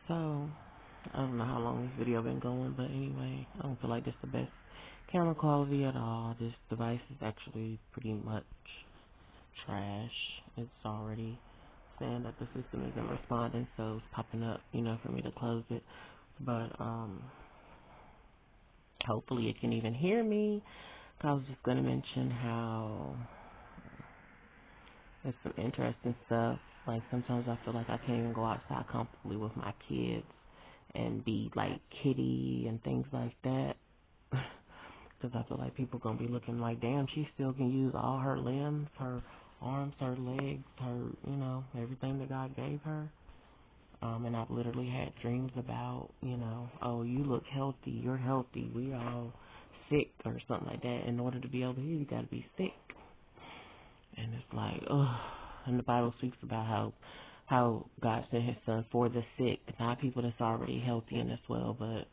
So, I don't know how long this video been going, but anyway, I don't feel like this the best camera quality at all. This device is actually pretty much trash. It's already saying that the system isn't responding, so it's popping up, for me to close it. But, hopefully it can even hear me. I was just going to mention how there's some interesting stuff. Like, sometimes I feel like I can't even go outside comfortably with my kids and be like kitty and things like that. Because I feel like people going to be looking like, damn, she still can use all her limbs, her arms, her legs, her, everything that God gave her. And I've literally had dreams about, oh, you look healthy, you're healthy, we all sick or something like that. In order to be over here, you got to be sick. And it's like, ugh. And the Bible speaks about how God sent his son for the sick, not people that's already healthy and as well. But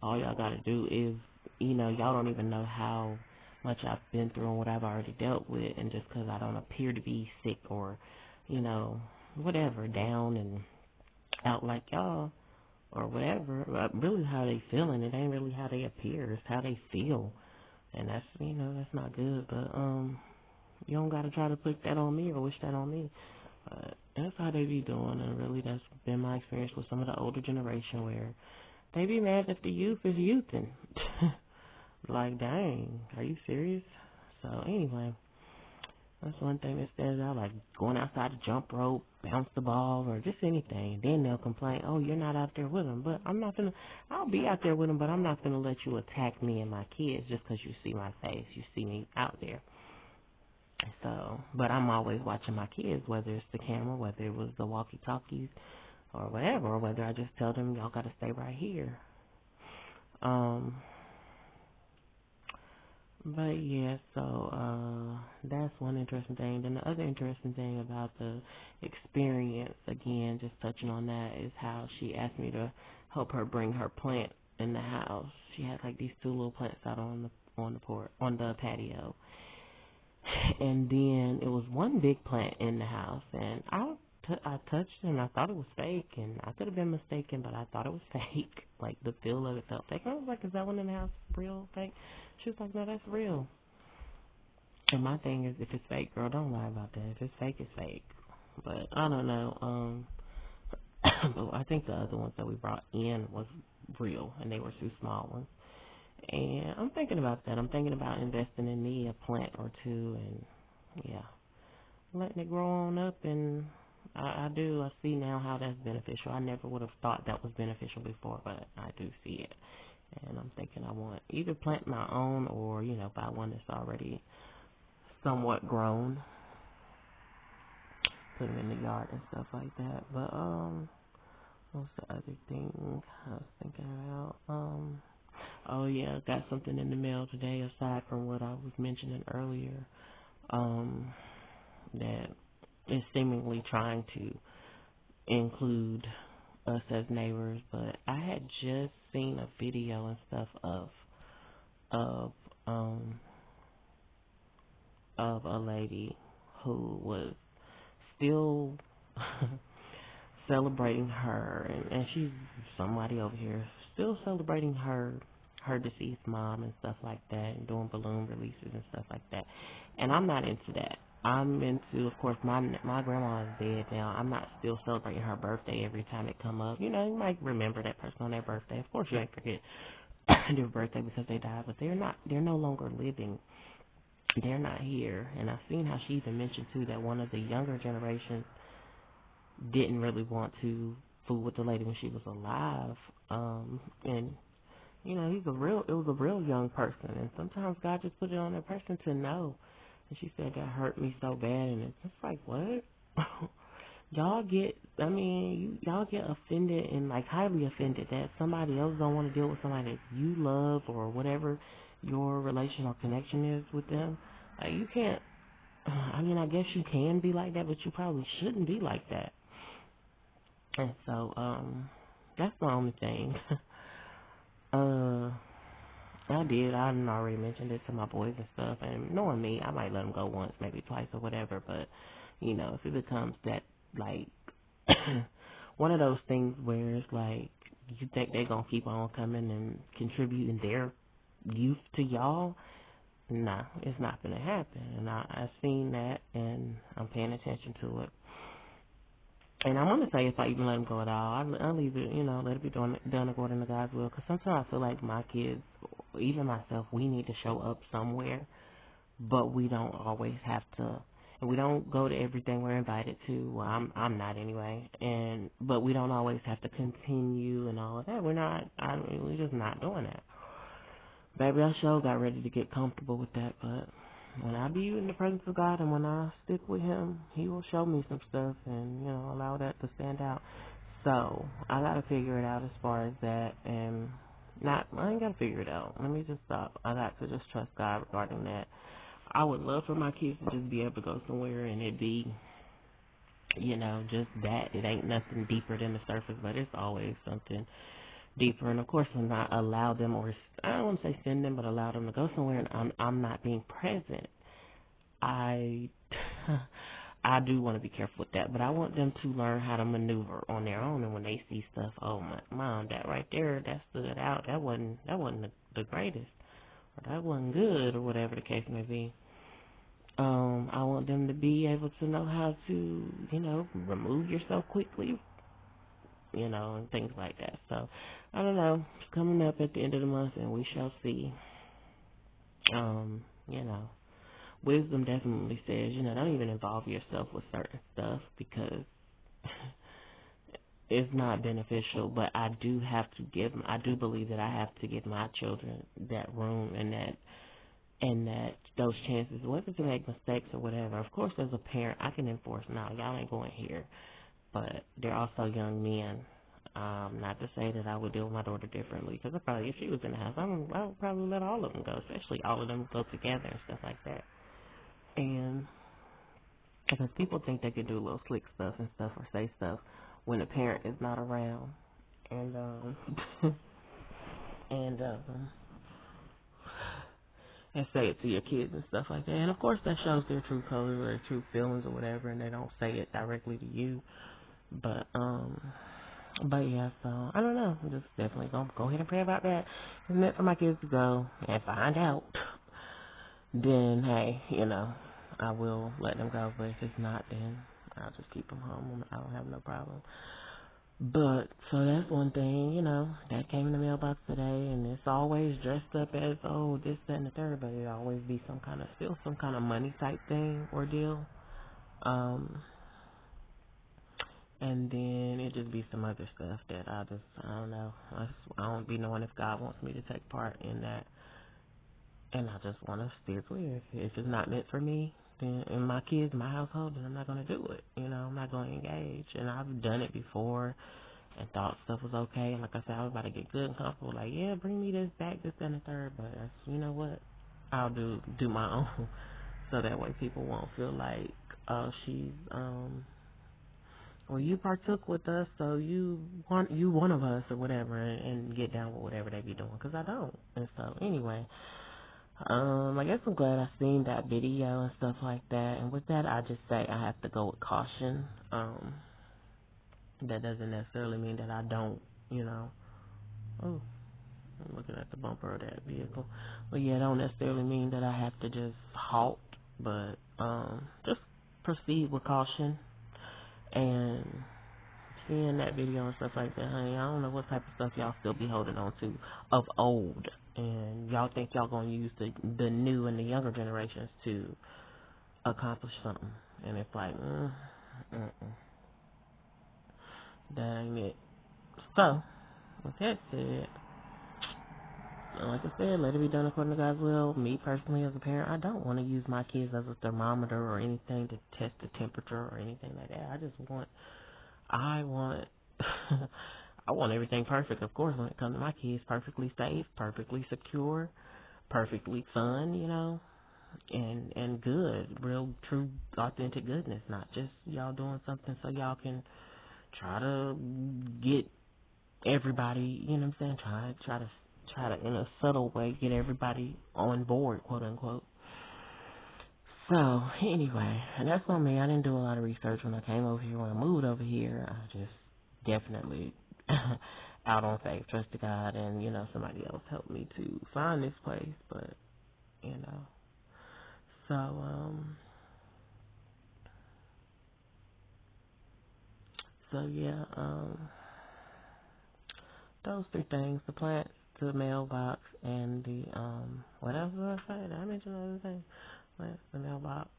all y'all got to do is, y'all don't even know how much I've been through and what I've already dealt with. And just because I don't appear to be sick or, whatever, down and out like y'all or whatever, really how they feeling. It ain't really how they appear. It's how they feel. And that's, that's not good. But, you don't got to try to put that on me or wish that on me. But that's how they be doing, and really that's been my experience with some of the older generation where they be mad that the youth is youthing. Like, dang, are you serious? So anyway, that's one thing that stands out, like going outside to jump rope, bounce the ball, or just anything. Then they'll complain, oh, you're not out there with them. But I'll be out there with them, but I'm not going to let you attack me and my kids just because you see my face, you see me out there. So, but I'm always watching my kids, whether it's the camera, whether it was the walkie-talkies, or whatever, or whether I just tell them, y'all got to stay right here. But yeah, so, that's one interesting thing. Then the other interesting thing about the experience, again, just touching on that, is how she asked me to help her bring her plant in the house. She had like these two little plants out on the patio. And then it was one big plant in the house, and I touched it, and I thought it was fake, and I could have been mistaken, but I thought it was fake. Like, the feel of it felt fake. I was like, is that one in the house real, fake? She was like, no, that's real. And my thing is, if it's fake, girl, don't lie about that. If it's fake, it's fake. But I don't know. But I think the other ones that we brought in was real, and they were two small ones. And I'm thinking about that. I'm thinking about investing in me a plant or two, and yeah, letting it grow on up. And I see now how that's beneficial. I never would have thought that was beneficial before, but I do see it. And I'm thinking I want either plant my own or, buy one that's already somewhat grown, put them in the yard and stuff like that. But, what's the other thing I was thinking about? Oh yeah, got something in the mail today aside from what I was mentioning earlier, that is seemingly trying to include us as neighbors, but I had just seen a video and stuff of a lady who was still celebrating her, and she's somebody over here still celebrating her deceased mom and stuff like that, and doing balloon releases and stuff like that. And I'm not into that. I'm into, of course, my grandma is dead now. I'm not still celebrating her birthday every time it come up. You might remember that person on their birthday. Of course, you ain't forget their birthday because they died, but they're no longer living. They're not here. And I've seen how she even mentioned too that one of the younger generations didn't really want to fool with the lady when she was alive. And it was a real young person, and sometimes God just put it on that person to know. And she said that hurt me so bad, and it's just like, what? y'all get offended and like highly offended that somebody else don't want to deal with somebody that you love or whatever your relational connection is with them. Like, you can't. I guess you can be like that, but you probably shouldn't be like that. And so, that's my only thing. I didn't already mentioned it to my boys and stuff, and knowing me, I might let them go once, maybe twice or whatever, but, if it becomes that, like, one of those things where it's like you think they're gonna keep on coming and contributing their youth to y'all. Nah, it's not gonna happen. And I've seen that, and I'm paying attention to it. And I want to say if I even let them go at all, I'll leave it, let it be done according to God's will. Because sometimes I feel like my kids, even myself, we need to show up somewhere, but we don't always have to. And we don't go to everything we're invited to. Well, I'm not anyway. But we don't always have to continue and all of that. We're just not doing that. Baby, I sure got ready to get comfortable with that, but when I be in the presence of God and when I stick with Him, He will show me some stuff and, allow that to stand out. So, I gotta figure it out as far as that, and I ain't gotta figure it out. Let me just stop. I got to just trust God regarding that. I would love for my kids to just be able to go somewhere and it be, just that. It ain't nothing deeper than the surface, but it's always something deeper. And of course, when I allow them, or I don't want to say send them, but allow them to go somewhere, and I'm not being present, I I do want to be careful with that. But I want them to learn how to maneuver on their own. And when they see stuff, oh my mom, that right there, that stood out. That wasn't the greatest, or that wasn't good, or whatever the case may be. I want them to be able to know how to, remove yourself quickly, and things like that. So, I don't know. It's coming up at the end of the month, and we shall see. Um, you know, wisdom definitely says, don't even involve yourself with certain stuff because it's not beneficial. But I do believe that I have to give my children that room and that those chances, whether to make mistakes or whatever. Of course, as a parent, I can enforce, no, y'all ain't going here. But they're also young men. Not to say that I would deal with my daughter differently, because if she was in the house, I would probably let all of them go, especially all of them go together and stuff like that. And because people think they can do little slick stuff and stuff or say stuff when the parent is not around, and and and say it to your kids and stuff like that. And of course, that shows their true colors or their true feelings or whatever, and they don't say it directly to you. But yeah, so I don't know. I'm just definitely gonna go ahead and pray about that. It's meant for my kids to go and find out. Then hey, I will let them go. But if it's not, then I'll just keep them home. I don't have no problem. But so that's one thing, that came in the mailbox today, and it's always dressed up as this, that, and the third. But it always be some kind of money type thing or deal. And then it just be some other stuff that I don't know. I don't be knowing if God wants me to take part in that. And I just want to steer clear. If it's not meant for me, then in my kids, my household, then I'm not going to do it. I'm not going to engage. And I've done it before and thought stuff was okay. And like I said, I was about to get good and comfortable. Like, yeah, bring me this back, this, and the third. But you know what? I'll do my own. So that way people won't feel like, she's, well, you partook with us, so you one of us or whatever, and get down with whatever they be doing, because I don't. And so anyway, I guess I'm glad I seen that video and stuff like that. And with that, I just say I have to go with caution. That doesn't necessarily mean that I don't, Oh, I'm looking at the bumper of that vehicle. But yeah, it don't necessarily mean that I have to just halt, but just proceed with caution. And seeing that video and stuff like that, honey, I don't know what type of stuff y'all still be holding on to of old, and y'all think y'all gonna use the new and the younger generations to accomplish something, and it's like, dang it. So, with that said, like I said, let it be done according to God's will. Me personally, as a parent, I don't want to use my kids as a thermometer or anything to test the temperature or anything like that. I want I want everything perfect, of course, when it comes to my kids. Perfectly safe, perfectly secure, perfectly fun, and good. Real, true, authentic goodness. Not just y'all doing something so y'all can try to get everybody, you know what I'm saying? Try to, in a subtle way, get everybody on board, quote unquote. So, anyway, and that's on me. I didn't do a lot of research when I came over here. When I moved over here, I just definitely out on faith, trust to God, and somebody else helped me to find this place. But you know, so yeah, those three things: the plants, the mailbox, and the what else did I say? Did I mention other things? Plants, the mailbox,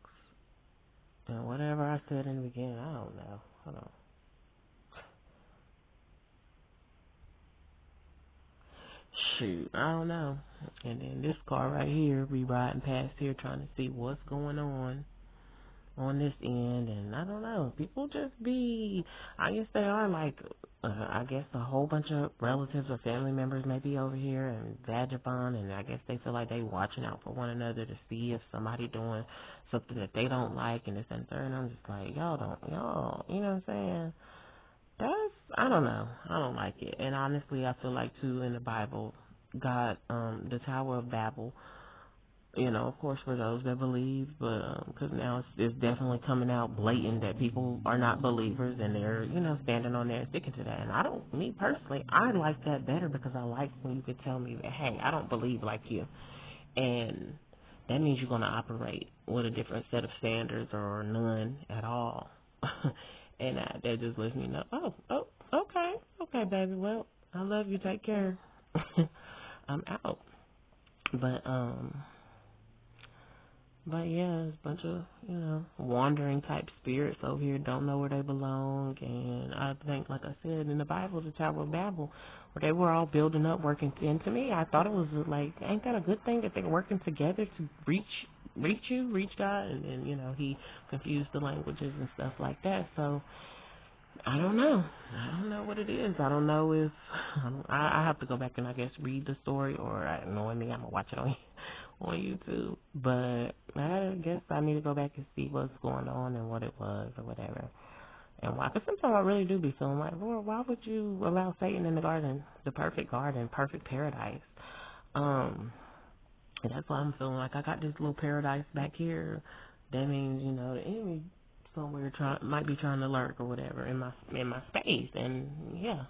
and whatever I said in the beginning. I don't know. Hold on. Shoot, I don't know. And then this car right here, be riding past here trying to see what's going on this end, and I don't know. People just be, I guess they are like, I guess a whole bunch of relatives or family members may be over here in Vagabond, and I guess they feel like they watching out for one another to see if somebody doing something that they don't like and this and third. And I'm just like, y'all, you know what I'm saying? I don't know. I don't like it. And honestly, I feel like too in the Bible, God, the Tower of Babel, of course for those that believe, but because now it's definitely coming out blatant that people are not believers and they're, standing on there and sticking to that. And me personally, I like that better because I like when you could tell me that, hey, I don't believe like you. And that means you're going to operate with a different set of standards or none at all. And that just lets me know, okay, baby, well, I love you, take care. I'm out. But yeah, it's a bunch of, wandering type spirits over here, don't know where they belong. And I think, like I said, in the Bible, the Tower of Babel, where they were all building up, working. And to me, I thought it was like, ain't that a good thing that they're working together to reach God? And he confused the languages and stuff like that. So, I don't know. I don't know what it is. I don't know if I have to go back and I guess read the story, or knowing me, I'm gonna watch it on YouTube. But I guess I need to go back and see what's going on and what it was or whatever, and why. Because sometimes I really do be feeling like, Lord, why would you allow Satan in the garden, the perfect garden, perfect paradise? And that's why I'm feeling like I got this little paradise back here. That means, the enemy somewhere might be trying to lurk or whatever in my space. And yeah,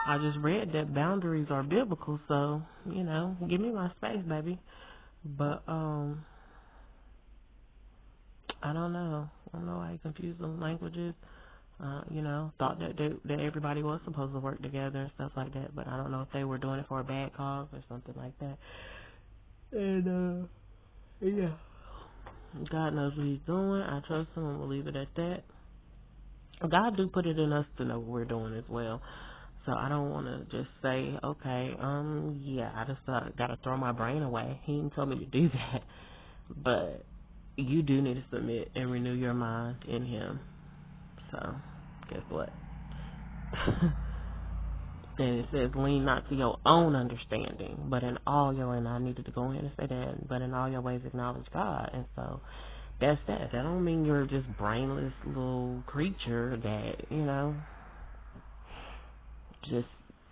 I just read that boundaries are biblical, so give me my space, baby. But I don't know. I don't know why he confused the languages. Thought that everybody was supposed to work together and stuff like that, but I don't know if they were doing it for a bad cause or something like that. And yeah. God knows what he's doing. I trust him and we'll leave it at that. God do put it in us to know what we're doing as well. So I don't want to just say, okay, yeah, I just got to throw my brain away. He didn't tell me to do that. But you do need to submit and renew your mind in him. So guess what? And it says, lean not to your own understanding, but in all your, and I needed to go in and say that, but in all your ways acknowledge God. And so that's that. That don't mean you're just brainless little creature that, just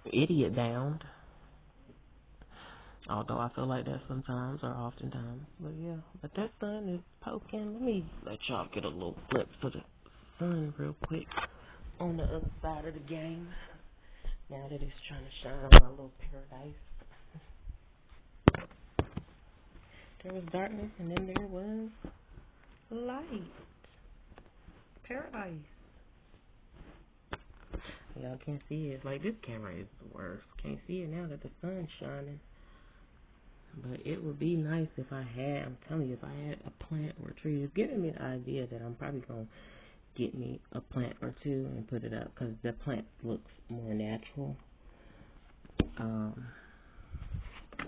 idiot bound. Although I feel like that sometimes or oftentimes. But yeah, but that sun is poking. Let me let y'all get a little glimpse of the sun real quick on the other side of the game. Now that it's trying to shine on my little paradise. There was darkness and then there was light. Paradise. Y'all can't see it. Like, this camera is the worst. Can't see it now that the sun's shining. But it would be nice if I had, I'm telling you, if I had a plant or a tree. It's giving me the idea that I'm probably going to get me a plant or two and put it up, because the plant looks more natural. And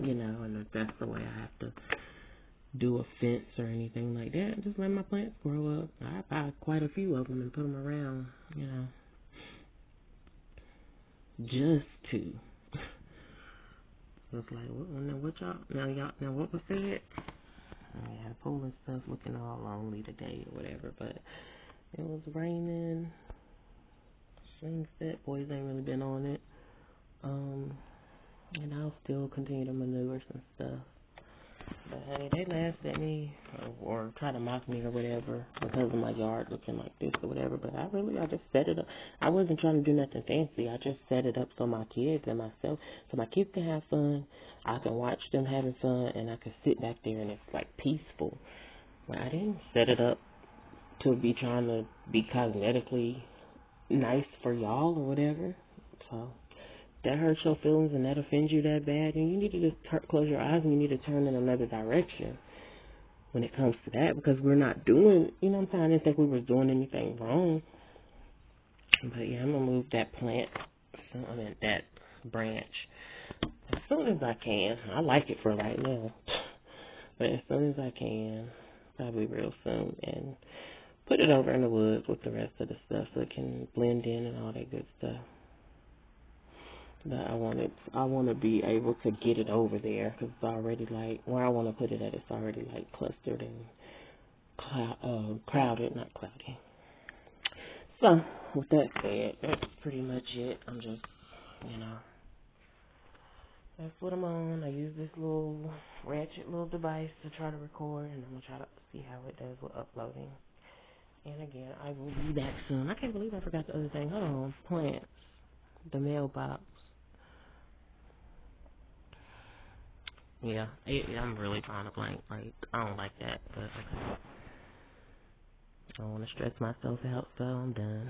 if that's the way I have to do a fence or anything like that, just let my plants grow up. I buy quite a few of them and put them around, just to. It's like, now what was said? I had a pool and stuff looking all lonely today or whatever, but it was raining. Swing set, boys ain't really been on it. And I'll still continue to maneuver some stuff. But hey, they laughed at me or try to mock me or whatever because of my yard looking like this or whatever. But I just set it up. I wasn't trying to do nothing fancy. I just set it up so my kids and myself, so my kids can have fun. I can watch them having fun, and I can sit back there and it's like peaceful. But I didn't set it up to be trying to be cosmetically nice for y'all or whatever. So that hurts your feelings and that offends you that bad, and you need to just close your eyes and you need to turn in another direction when it comes to that, because we're not doing, you know what I'm saying? I didn't think we were doing anything wrong. But yeah, I'm going to move that plant, that branch as soon as I can. I like it for right now. But as soon as I can, probably real soon, and put it over in the woods with the rest of the stuff so it can blend in and all that good stuff. But I want to be able to get it over there because it's already like where I want to put it at. It's already like clustered and crowded, not cloudy. So with that said, that's pretty much it. I'm just, that's what I'm on. I use this little ratchet little device to try to record, and I'm gonna try to see how it does with uploading. And again, I will be back soon. I can't believe I forgot the other thing. Hold on, plants, the mailbox. Yeah, I'm really trying to blank. Like, I don't like that, but okay. I don't want to stress myself out, so I'm done.